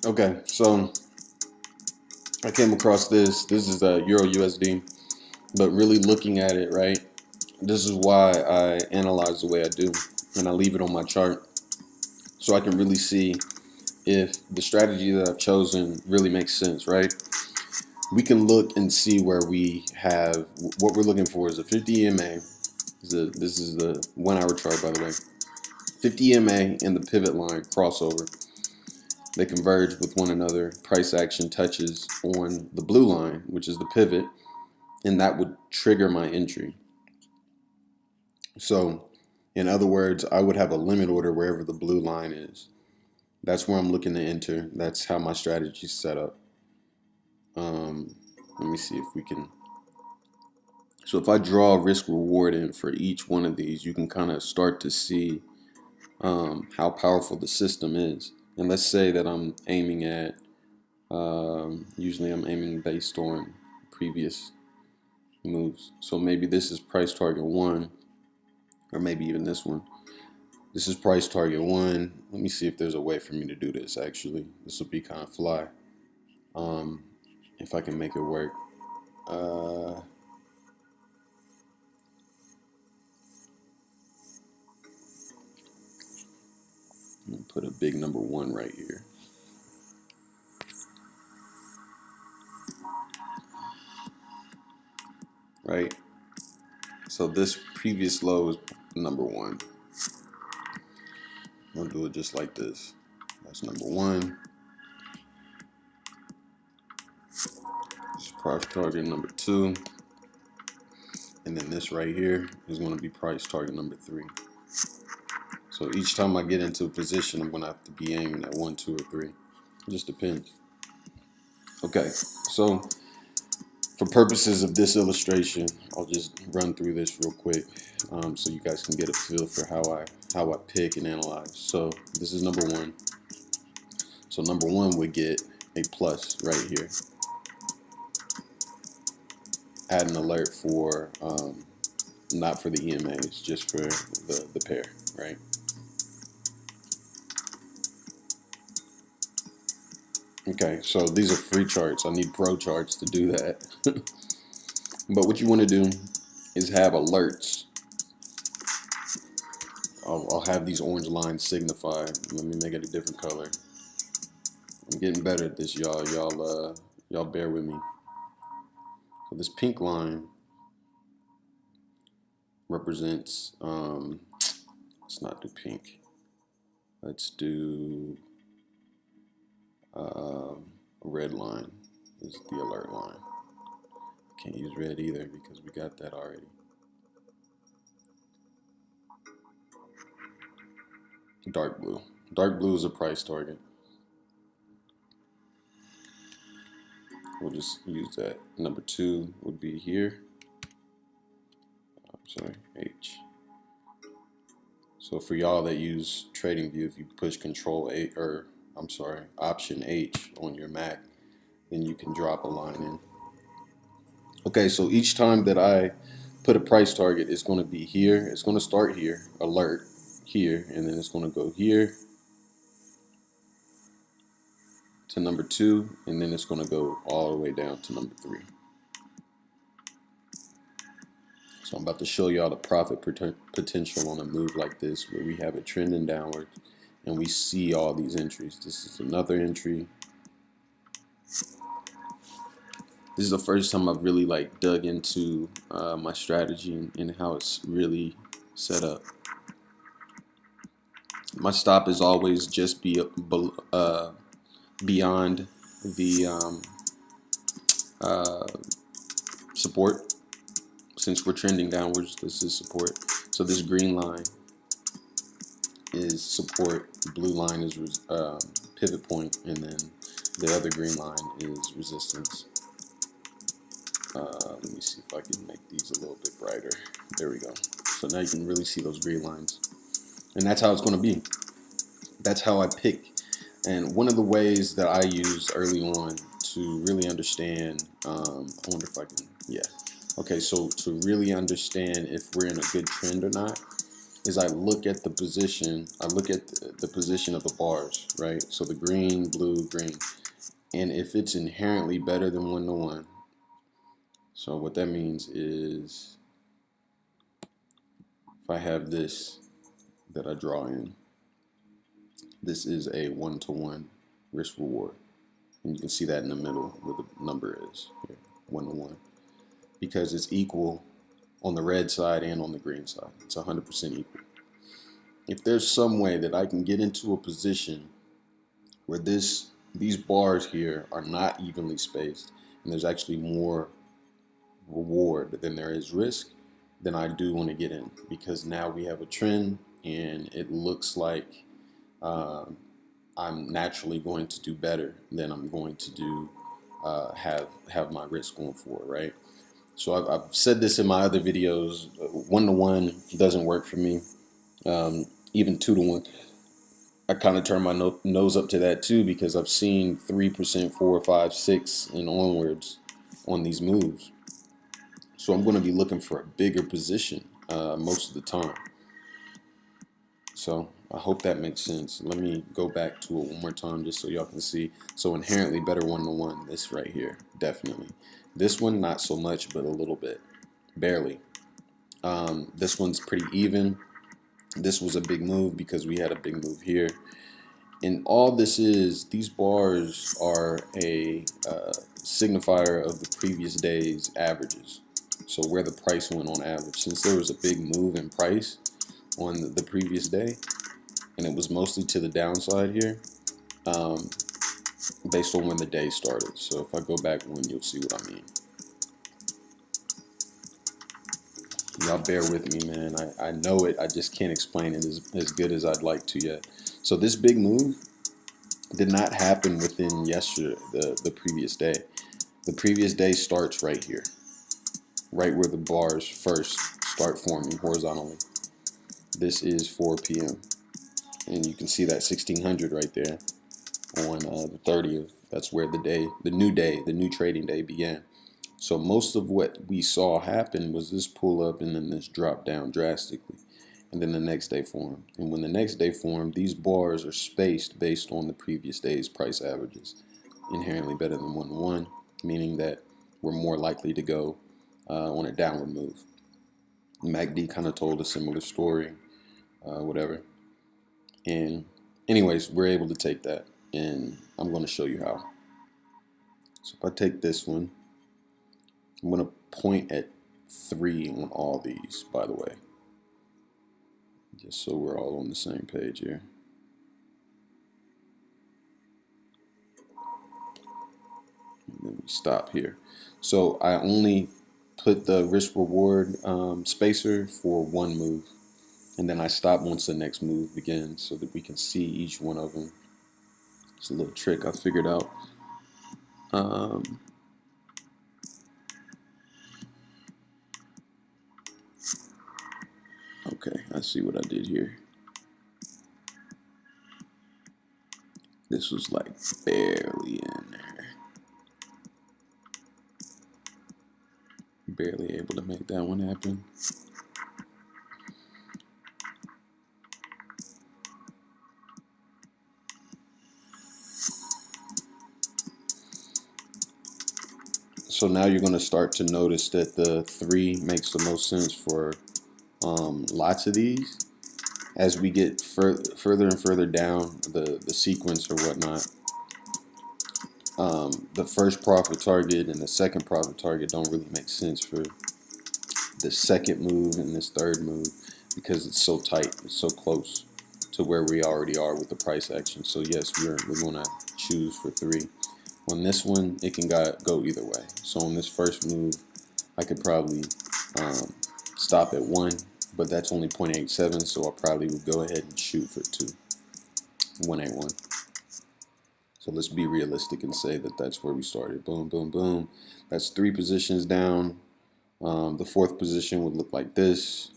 Okay, so I came across this. This is the Euro USD, but really looking at it, right? This is why I analyze the way I do, and I leave it on my chart so I can really see if the strategy that I've chosen really makes sense, right? We can look and see where we have what we're looking for is a 50 EMA. This is the 1 hour chart, by the way. 50 EMA and the pivot line crossover. They converge with one another. Price action touches on the blue line, which is the pivot, and that would trigger my entry. So, in other words, I would have a limit order wherever the blue line is. That's where I'm looking to enter. That's how my strategy is set up. Let me see if we can. So if I draw risk reward in for each one of these, you can kind of start to see how powerful the system is. And let's say that I'm aiming at, usually I'm aiming based on previous moves. So maybe this is price target 1, or maybe even this one. This is price target 1. Let me see if there's a way for me to do this actually. This will be kind of fly. If I can make it work. Put a big number 1 right here. Right? So this previous low is number 1. I'll do it just like this. That's number 1. This is price target number 2. And then this right here is going to be price target number 3. So each time I get into a position, I'm going to have to be aiming at 1, 2, or 3. It just depends. Okay, so for purposes of this illustration, I'll just run through this real quick, so you guys can get a feel for how I pick and analyze. So this is number 1. So number 1 would get a plus right here. Add an alert for not for the EMAs, just for the pair, right? Okay, so these are free charts. I need pro charts to do that. But what you want to do is have alerts. I'll have these orange lines signify. Let me make it a different color. I'm getting better at this, y'all. Y'all bear with me. So this pink line represents. Let's not do pink. Let's do a red line. Is the alert line. Can't use red either because we got that already. Dark blue. Dark blue is a price target. We'll just use that. Number 2 would be here. I'm sorry, H. So for y'all that use Tradingview, if you push Control A, or I'm sorry, Option H on your Mac, then you can drop a line in. Okay, so each time that I put a price target, it's going to be here. It's going to start here, alert here, and then it's going to go here to number 2, and then it's going to go all the way down to number 3. So I'm about to show y'all the profit potential on a move like this, where we have it trending downward and we see all these entries. This is another entry. This is the first time I've really dug into my strategy and how it's really set up. My stop is always just beyond the support. Since we're trending downwards, this is support. So this green line is support, the blue line is pivot point, and then the other green line is resistance. Let me see if I can make these a little bit brighter. There we go. So now you can really see those green lines. And that's how it's going to be. That's how I pick. And one of the ways that I used early on to really understand, I wonder if I can, yeah. Okay, so to really understand if we're in a good trend or not, is I look at the position, I look at the position of the bars, right? So the green, blue, green. And if it's inherently better than 1-to-1, so what that means is if I have this that I draw in, this is a 1-to-1 risk reward. And you can see that in the middle where the number is here, 1-to-1, because it's equal on the red side and on the green side. It's 100% equal. If there's some way that I can get into a position where these bars here are not evenly spaced and there's actually more reward than there is risk, then I do want to get in, because now we have a trend and it looks like I'm naturally going to do better than I'm going to do have my risk going forward, right? So I've said this in my other videos. 1-to-1 doesn't work for me. Even 2-to-1, I kind of turn my nose up to that too, because I've seen 3%, 4, 5, 6, and onwards on these moves. So I'm going to be looking for a bigger position most of the time. So I hope that makes sense. Let me go back to it one more time just so y'all can see. So inherently better 1-to-1, this right here, definitely. This one, not so much, but a little bit, barely. This one's pretty even. This was a big move because we had a big move here. And all this is, these bars are a signifier of the previous day's averages. So where the price went on average. Since there was a big move in price on the previous day, and it was mostly to the downside here, based on when the day started. So if I go back one, you'll see what I mean. Y'all bear with me, man. I know it. I just can't explain it as good as I'd like to yet. So this big move did not happen within yesterday, the previous day. The previous day starts right here, right where the bars first start forming horizontally. This is 4 p.m. and you can see that 1600 right there on the 30th. That's where the new trading day began. So most of what we saw happen was this pull up and then this drop down drastically, and then the next day formed. And when the next day formed, these bars are spaced based on the previous day's price averages, inherently better than 1-to-1, meaning that we're more likely to go on a downward move. MACD kind of told a similar story, whatever. And anyways, we're able to take that, and I'm going to show you how. So if I take this one, I'm going to point at 3 on all these, by the way, just so we're all on the same page here. And then we stop here. So I only put the risk reward spacer for one move, and then I stop once the next move begins so that we can see each one of them. It's a little trick I figured out. Okay, I see what I did here. This was like barely in there. Barely able to make that one happen. So now you're going to start to notice that the 3 makes the most sense for lots of these. As we get further and further down the sequence or whatnot, the first profit target and the second profit target don't really make sense for the second move and this third move, because it's so tight, it's so close to where we already are with the price action. So yes, we're going to choose for 3. On this one, it can go either way. So on this first move, I could probably stop at 1, but that's only 0.87, so I probably would go ahead and shoot for 2. 181. So let's be realistic and say that that's where we started. Boom, boom, boom. That's 3 positions down. The 4th position would look like this.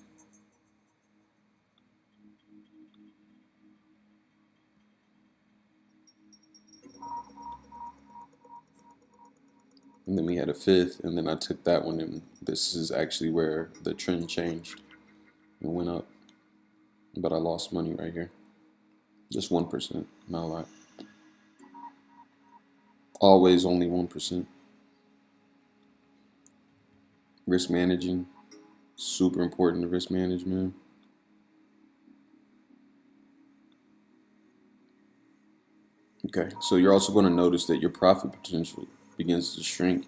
And then we had a 5th, and then I took that one, and this is actually where the trend changed and went up. but I lost money right here. Just 1%, not a lot. Always only 1%. Risk managing, super important to risk management. Okay, so you're also going to notice that your profit potential begins to shrink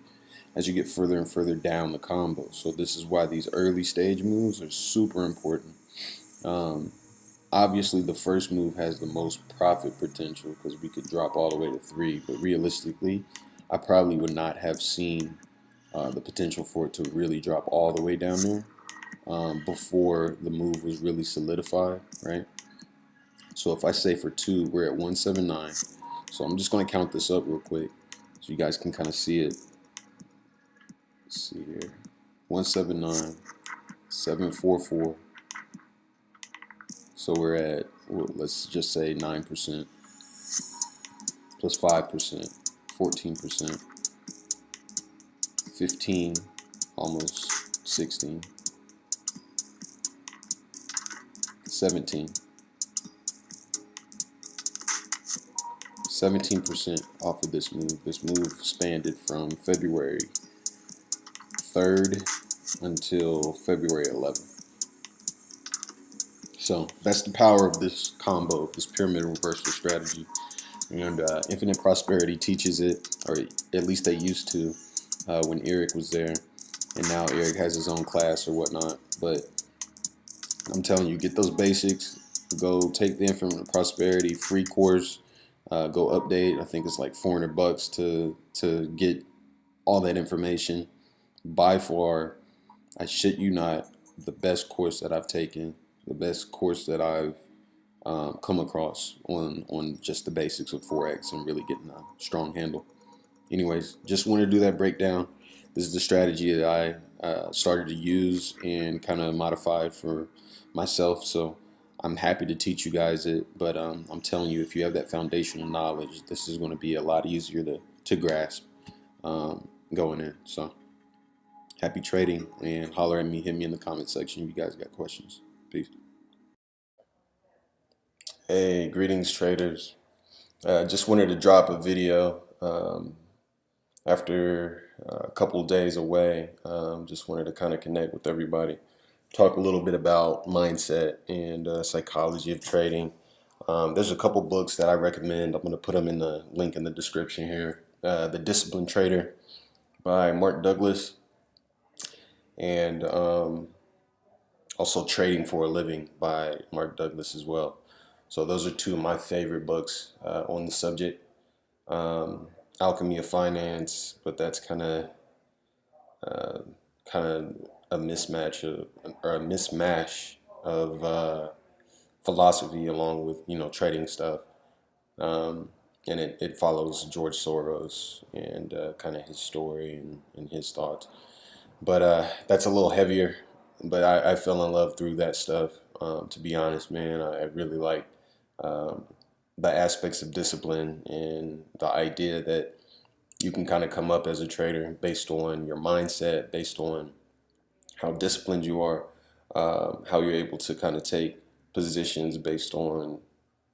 as you get further and further down the combo. So this is why these early stage moves are super important. Um, Obviously, the first move has the most profit potential because we could drop all the way to 3. But realistically, I probably would not have seen the potential for it to really drop all the way down there before the move was really solidified, right? So if I say for 2, we're at 179. So I'm just going to count this up real quick so you guys can kind of see it. Let's see here. 179, 744. So we're at, well, let's just say 9% plus 5%, 14%, 15, almost 16, 17, 17% off of this move. This move spanned it from February 3rd until February 11th. So that's the power of this combo, this pyramid reversal strategy. And Infinite Prosperity teaches it, or at least they used to when Irek was there. And now Irek has his own class or whatnot. But I'm telling you, get those basics. Go take the Infinite Prosperity free course. Go update. I think it's like $400 to get all that information. By far, I shit you not, the best course that I've taken, the best course that I've come across on just the basics of Forex and really getting a strong handle. Anyways, just want to do that breakdown. This is the strategy that I started to use and kind of modified for myself. So I'm happy to teach you guys it. But I'm telling you, if you have that foundational knowledge, this is going to be a lot easier to grasp going in. So happy trading, and holler at me, hit me in the comment section if you guys got questions. Peace. Hey, greetings traders. Just wanted to drop a video after a couple of days away. Just wanted to kind of connect with everybody, talk a little bit about mindset and psychology of trading. There's a couple books that I recommend. I'm going to put them in the link in the description here. The Disciplined Trader by Mark Douglas, and also Trading for a Living by Mark Douglas as well. So those are two of my favorite books on the subject. Alchemy of Finance, but that's uh, kind of a mismatch or a mismatch of philosophy along with trading stuff. And it follows George Soros and kind of his story and his thoughts. But that's a little heavier. But I fell in love through that stuff. To be honest, man, I really like um, the aspects of discipline and the idea that you can kind of come up as a trader based on your mindset, based on how disciplined you are, how you're able to kind of take positions based on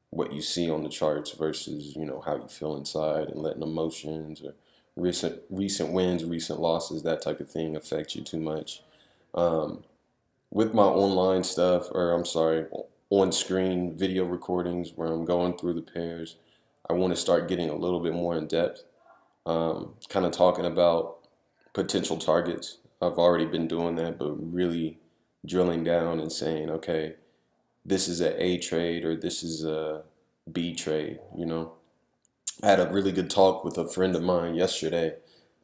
what you see on the charts versus how you feel inside, and letting emotions or recent wins, recent losses, that type of thing affect you too much. Um, with my online stuff, or I'm sorry, on screen video recordings where I'm going through the pairs, I want to start getting a little bit more in depth, kind of talking about potential targets. I've already been doing that, but really drilling down and saying, okay, this is a A trade or this is a B trade. I had a really good talk with a friend of mine yesterday,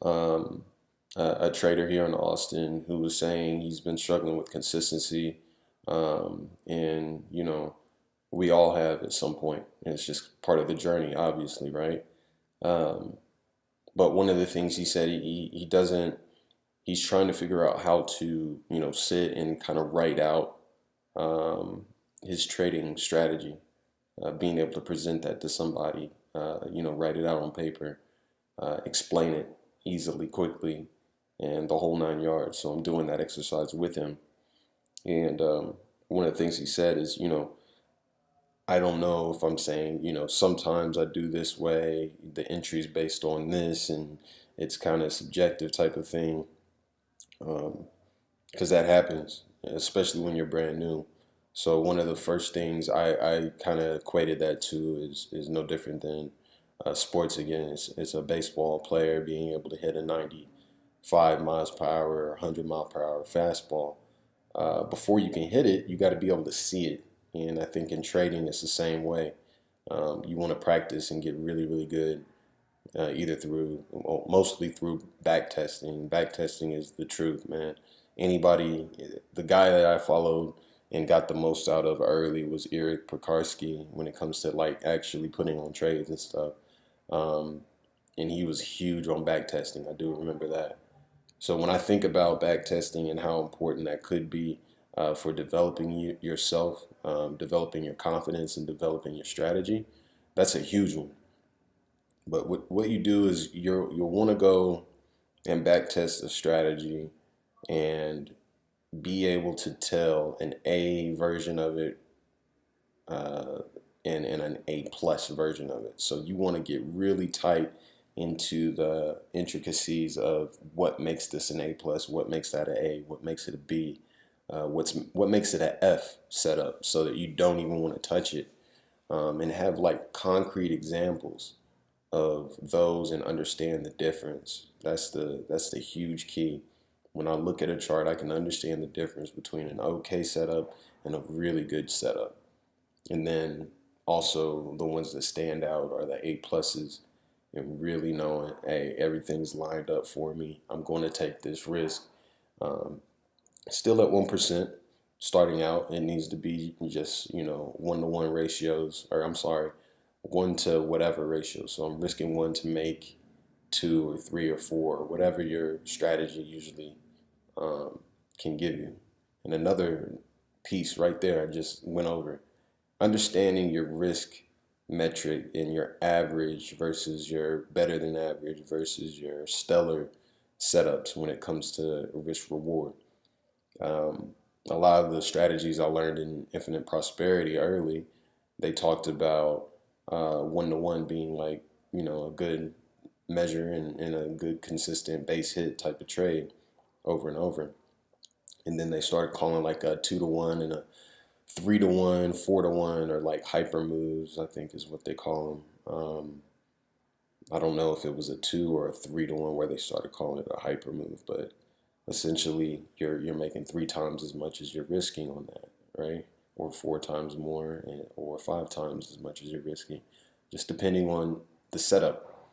um, a trader here in Austin, who was saying he's been struggling with consistency. And, we all have at some point, and it's just part of the journey, obviously, right? Um, but one of the things he said, he doesn't, he's trying to figure out how to, sit and kind of write out his trading strategy, being able to present that to somebody, write it out on paper, explain it easily, quickly, and the whole 9 yards. So I'm doing that exercise with him. And one of the things he said is, I don't know if I'm saying, sometimes I do this way, the entry's based on this, and it's kind of subjective type of thing. Because that happens, especially when you're brand new. So one of the first things I kind of equated that to is no different than sports again. It's a baseball player being able to hit a 95 miles per hour or 100 mile per hour fastball. Before you can hit it, you got to be able to see it. And I think in trading, it's the same way. You want to practice and get really, really good, either through, well, mostly through back testing. Back testing is the truth, man. Anybody, the guy that I followed and got the most out of early was Irek Piekarski when it comes to like actually putting on trades and stuff. Um, and he was huge on back testing. I do remember that. So when I think about back testing and how important that could be for developing yourself, developing your confidence, and developing your strategy, that's a huge one. But what you do is you'll want to go and back test a strategy and be able to tell an A version of it uh, and an A plus version of it. So you want to get really tight into the intricacies of what makes this an A plus, what makes that an A, what makes it a B, what makes it an F setup, so that you don't even want to touch it, and have like concrete examples of those and understand the difference. That's the huge key. When I look at a chart, I can understand the difference between an okay setup and a really good setup. And then also the ones that stand out are the A pluses, and really knowing, hey, everything's lined up for me. I'm going to take this risk. Um, Still at 1%. Starting out, it needs to be just 1-to-1 ratios, or I'm sorry, one to whatever ratio. So I'm risking one to make two or three or four, or whatever your strategy usually um, can give you. And another piece right there, I just went over, understanding your risk metric and your average versus your better than average versus your stellar setups when it comes to risk reward. Um, a lot of the strategies I learned in Infinite Prosperity early, they talked about 1-to-1 being like, a good measure and a good consistent base hit type of trade over and over. And then they started calling like a 2-to-1 and a 3-to-1, 4-to-1, or like hyper moves, I think is what they call them. I don't know if it was a 2 or a 3-to-1 where they started calling it a hyper move, but essentially you're making 3 times as much as you're risking on that, right? Or 4 times more, or 5 times as much as you're risking, just depending on the setup.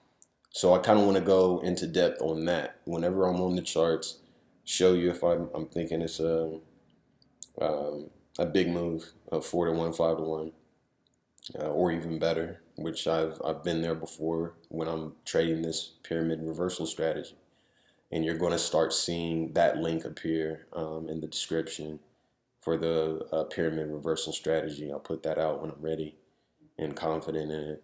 So I kind of want to go into depth on that whenever I'm on the charts, show you if I'm thinking it's um, a big move of 4-to-1, 5-to-1, or even better, which I've been there before when I'm trading this pyramid reversal strategy. And you're going to start seeing that link appear in the description for the pyramid reversal strategy. I'll put that out when I'm ready and confident in it.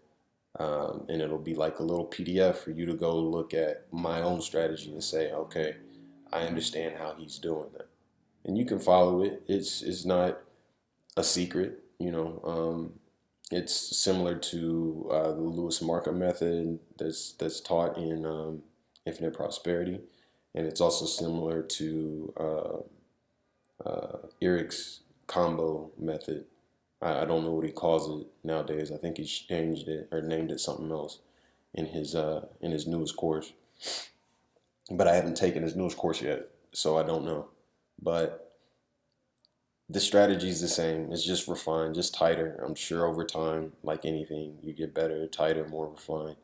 And it'll be like a little PDF for you to go look at my own strategy and say, okay, I understand how he's doing that. And you can follow it. It's not a secret, it's similar to the Lewis Markham method that's taught in Infinite Prosperity, and it's also similar to Irek's combo method. I don't know what he calls it nowadays. I think he changed it or named it something else in his newest course. But I haven't taken his newest course yet, so I don't know. But the strategy is the same. It's just refined, just tighter. I'm sure over time, like anything, you get better, tighter, more refined.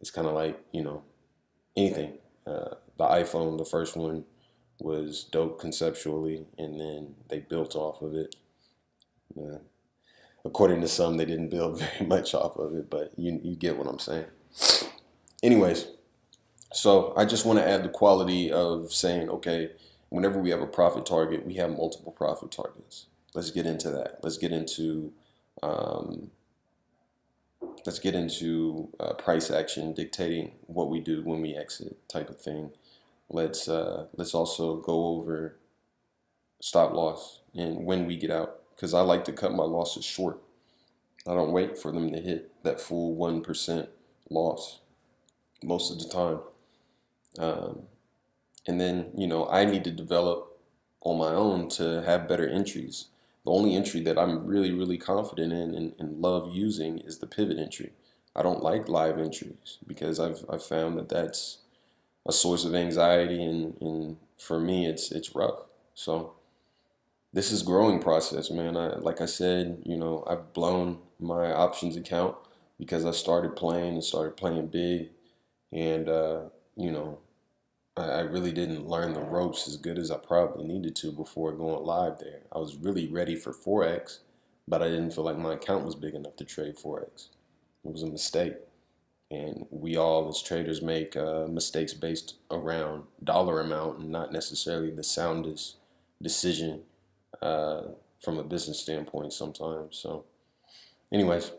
It's kind of like, anything. The iPhone, the first one, was dope conceptually, and then they built off of it. Uh, According to some, they didn't build very much off of it, but you get what I'm saying. Anyways, so I just want to add the quality of saying, okay, whenever we have a profit target, we have multiple profit targets. Let's get into that. Um, let's get into price action dictating what we do when we exit, type of thing. Let's also go over stop loss and when we get out, because I like to cut my losses short. I don't wait for them to hit that full 1% loss most of the time. Um, and then, I need to develop on my own to have better entries. The only entry that I'm really, really confident in and love using is the pivot entry. I don't like live entries because I've found that that's a source of anxiety, and for me it's rough. So this is growing process, man. Like I said, I've blown my options account because I started playing and started playing big, and you know I really didn't learn the ropes as good as I probably needed to before going live there. I was really ready for Forex, but I didn't feel like my account was big enough to trade Forex. It was a mistake. And we all, as traders, make mistakes based around dollar amount and not necessarily the soundest decision uh, from a business standpoint sometimes. So, anyways,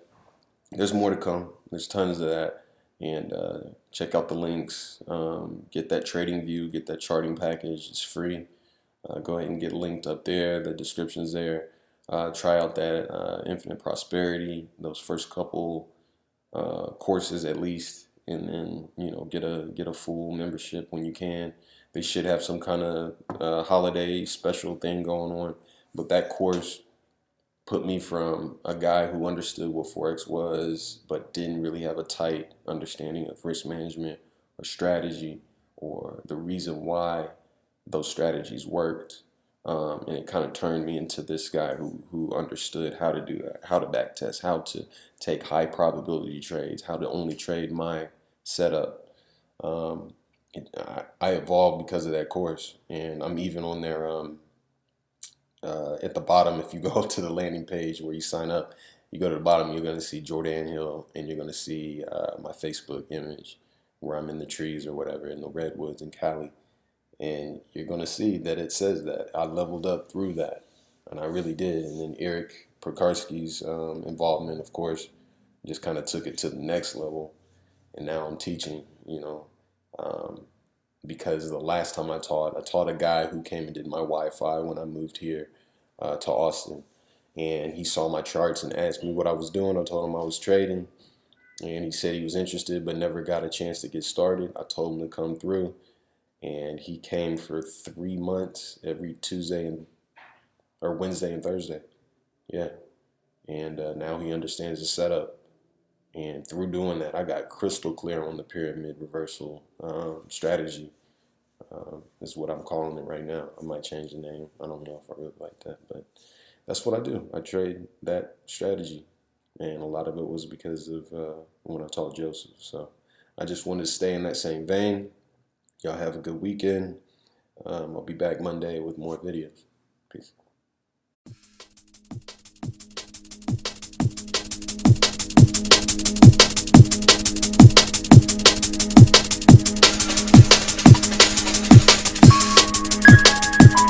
there's more to come. There's tons of that. And check out the links. Get that Tradingview, get that charting package. It's free. Go ahead and get linked up there. The description's there. Try out that Infinite Prosperity, those first couple courses at least, and then get a full membership when you can. They should have some kind of holiday special thing going on, but that course put me from a guy who understood what Forex was, but didn't really have a tight understanding of risk management or strategy or the reason why those strategies worked. And it kind of turned me into this guy who understood how to do that, how to back test, how to take high probability trades, how to only trade my setup. Um, I evolved because of that course, and I'm even on there. At the bottom, if you go to the landing page where you sign up, you go to the bottom, you're going to see Jordan Hill, and you're going to see my Facebook image where I'm in the trees or whatever in the redwoods in Cali. And you're going to see that it says that I leveled up through that. And I really did. And then Irek Piekarski's involvement, of course, just kind of took it to the next level. And now I'm teaching, um, because the last time I taught a guy who came and did my Wi-Fi when I moved here to Austin. And he saw my charts and asked me what I was doing. I told him I was trading. And he said he was interested but never got a chance to get started. I told him to come through. And he came for 3 months every Tuesday or Wednesday and Thursday. Yeah. And now he understands the setup. And through doing that, I got crystal clear on the pyramid reversal strategy. Is what I'm calling it right now. I might change the name. I don't know if I really like that, but that's what I do. I trade that strategy. And a lot of it was because of when I taught Joseph. So I just wanted to stay in that same vein. Y'all have a good weekend. I'll be back Monday with more videos. Peace.